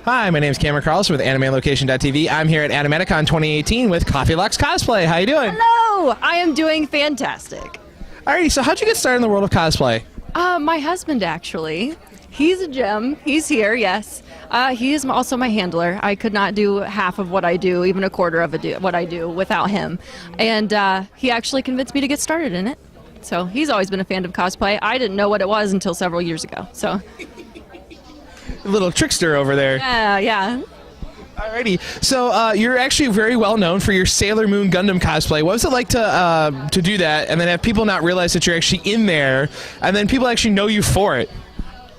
Hi, my name is Cameron Carlson with AnimeLocation.tv. I'm here at Animatic 2018 with Coffeelocks Cosplay. How you doing? Hello! I am doing fantastic. Alrighty, so how'd you get started in the world of cosplay? My husband, actually. He's a gem. He's here, yes. He is also my handler. I could not do half of what I do, even a quarter of what I do without him. And he actually convinced me to get started in it. So he's always been a fan of cosplay. I didn't know what it was until several years ago. So. A little trickster over there. Yeah. Alrighty, so you're actually very well known for your Sailor Moon Gundam cosplay. What was it like to do that, and then have people not realize that you're actually in there, and then people actually know you for it?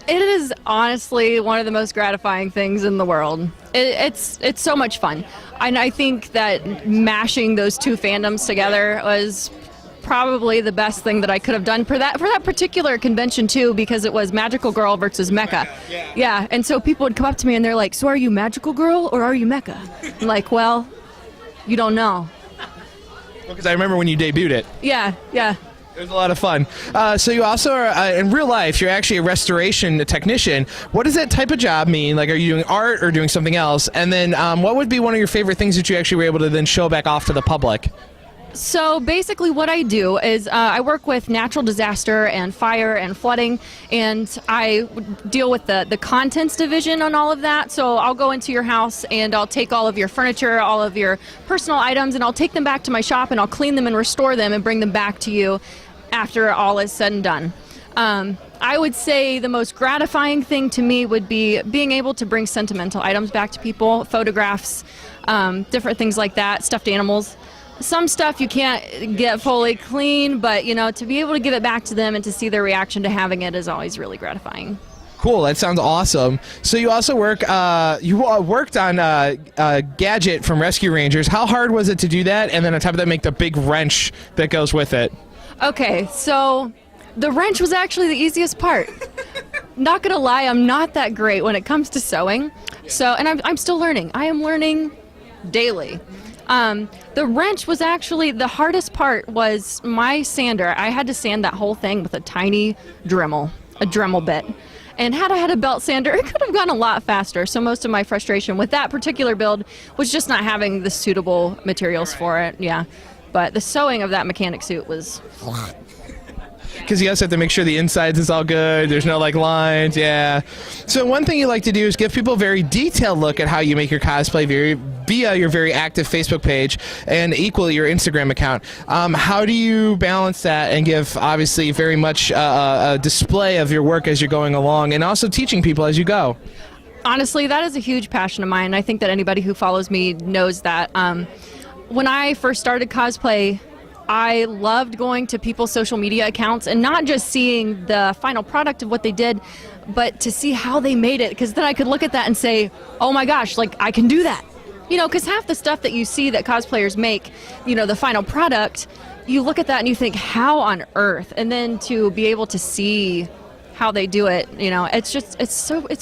It is honestly one of the most gratifying things in the world. It's so much fun, and I think that mashing those two fandoms together was probably the best thing that I could have done for that particular convention too, because it was Magical Girl versus Mecha. Yeah, and so people would come up to me and they're like, "So are you Magical Girl or are you Mecha?" I'm like, "Well, you don't know." Because I remember when you debuted it. Yeah. It was a lot of fun. So you also are, in real life, you're actually a restoration technician. What does that type of job mean? Like, are you doing art or doing something else? And then what would be one of your favorite things that you actually were able to then show back off to the public? So basically what I do is I work with natural disaster and fire and flooding, and I deal with the contents division on all of that. So I'll go into your house and I'll take all of your furniture, all of your personal items, and I'll take them back to my shop and I'll clean them and restore them and bring them back to you after all is said and done. I would say the most gratifying thing to me would be being able to bring sentimental items back to people, photographs, different things like that, stuffed animals. Some stuff you can't get fully clean, but to be able to give it back to them and to see their reaction to having it is always really gratifying. Cool, that sounds awesome. So you also worked on Gadget from Rescue Rangers. How hard was it to do that, and then on top of that make the big wrench that goes with it? Okay, so the wrench was actually the easiest part. Not gonna lie, I'm not that great when it comes to sewing. So, and I'm still learning. I am learning daily. The wrench was actually the hardest part. Was my sander. I had to sand that whole thing with a tiny Dremel, a Dremel bit. And had I had a belt sander, it could have gone a lot faster. So most of my frustration with that particular build was just not having the suitable materials for it. Yeah, but the sewing of that mechanic suit was. Because you also have to make sure the insides is all good, there's no lines, yeah. So one thing you like to do is give people a very detailed look at how you make your cosplay via your very active Facebook page and equally your Instagram account. How do you balance that and give obviously very much a display of your work as you're going along and also teaching people as you go? Honestly, that is a huge passion of mine. I think that anybody who follows me knows that. When I first started cosplay, I loved going to people's social media accounts and not just seeing the final product of what they did, but to see how they made it, because then I could look at that and say, oh my gosh, I can do that. Because half the stuff that you see that cosplayers make, the final product, you look at that and you think, how on earth? And then to be able to see how they do it, it's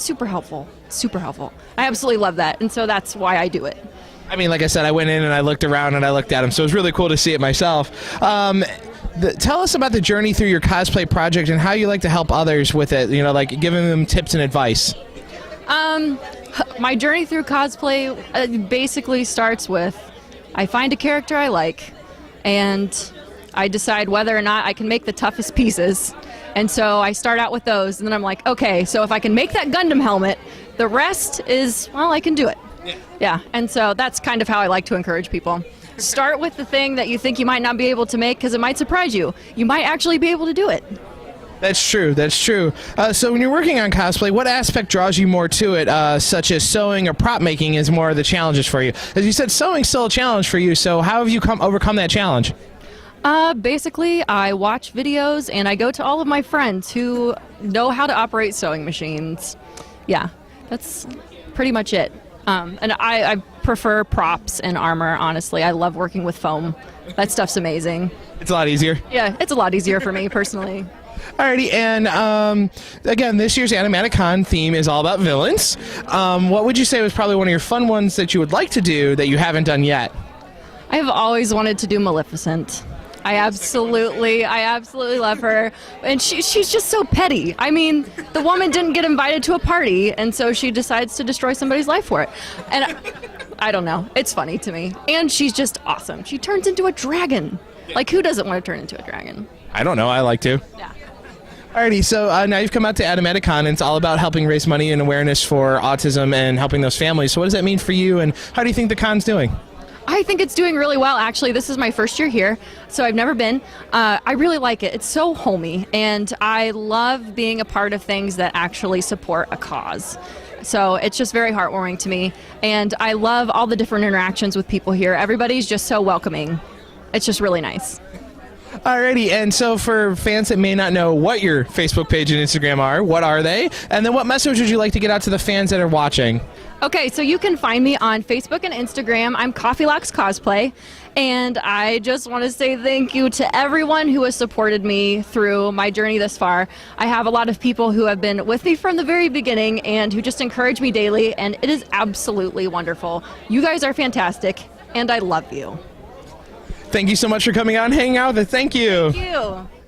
super helpful. Super helpful. I absolutely love that. And so that's why I do it. I mean, like I said, I went in and I looked around and I looked at them, so it was really cool to see it myself. Tell us about the journey through your cosplay project and how you like to help others with it, giving them tips and advice. My journey through cosplay basically starts with I find a character I like and I decide whether or not I can make the toughest pieces. And so I start out with those, and then I'm like, okay, so if I can make that Gundam helmet, the rest is, well, I can do it. Yeah, and so that's kind of how I like to encourage people. Start with the thing that you think you might not be able to make because it might surprise you. You might actually be able to do it. That's true. So when you're working on cosplay, what aspect draws you more to it, such as sewing or prop making is more of the challenges for you? As you said, sewing's still a challenge for you, so how have you overcome that challenge? Basically, I watch videos and I go to all of my friends who know how to operate sewing machines. Yeah, that's pretty much it. And I prefer props and armor, honestly. I love working with foam. That stuff's amazing. It's a lot easier. Yeah, it's a lot easier for me personally. Alrighty, and again, this year's Animatic theme is all about villains. What would you say was probably one of your fun ones that you would like to do that you haven't done yet? I have always wanted to do Maleficent. I absolutely love her, and she's just so petty. I mean, the woman didn't get invited to a party, and so she decides to destroy somebody's life for it. And I don't know, it's funny to me. And she's just awesome. She turns into a dragon. Like, who doesn't want to turn into a dragon? I don't know. I like to. Yeah. Alrighty, so now you've come out to Animatic Con, and it's all about helping raise money and awareness for autism and helping those families. So what does that mean for you, and how do you think the con's doing? I think it's doing really well, actually. This is my first year here, so I've never been. I really like it. It's so homey, and I love being a part of things that actually support a cause. So it's just very heartwarming to me, and I love all the different interactions with people here. Everybody's just so welcoming. It's just really nice. Alrighty, and so for fans that may not know what your Facebook page and Instagram are, what are they? And then what message would you like to get out to the fans that are watching? Okay, so you can find me on Facebook and Instagram. I'm Coffeelocks Cosplay, and I just want to say thank you to everyone who has supported me through my journey this far. I have a lot of people who have been with me from the very beginning and who just encourage me daily, and it is absolutely wonderful. You guys are fantastic, and I love you. Thank you so much for coming out and hanging out with us. Thank you. Thank you.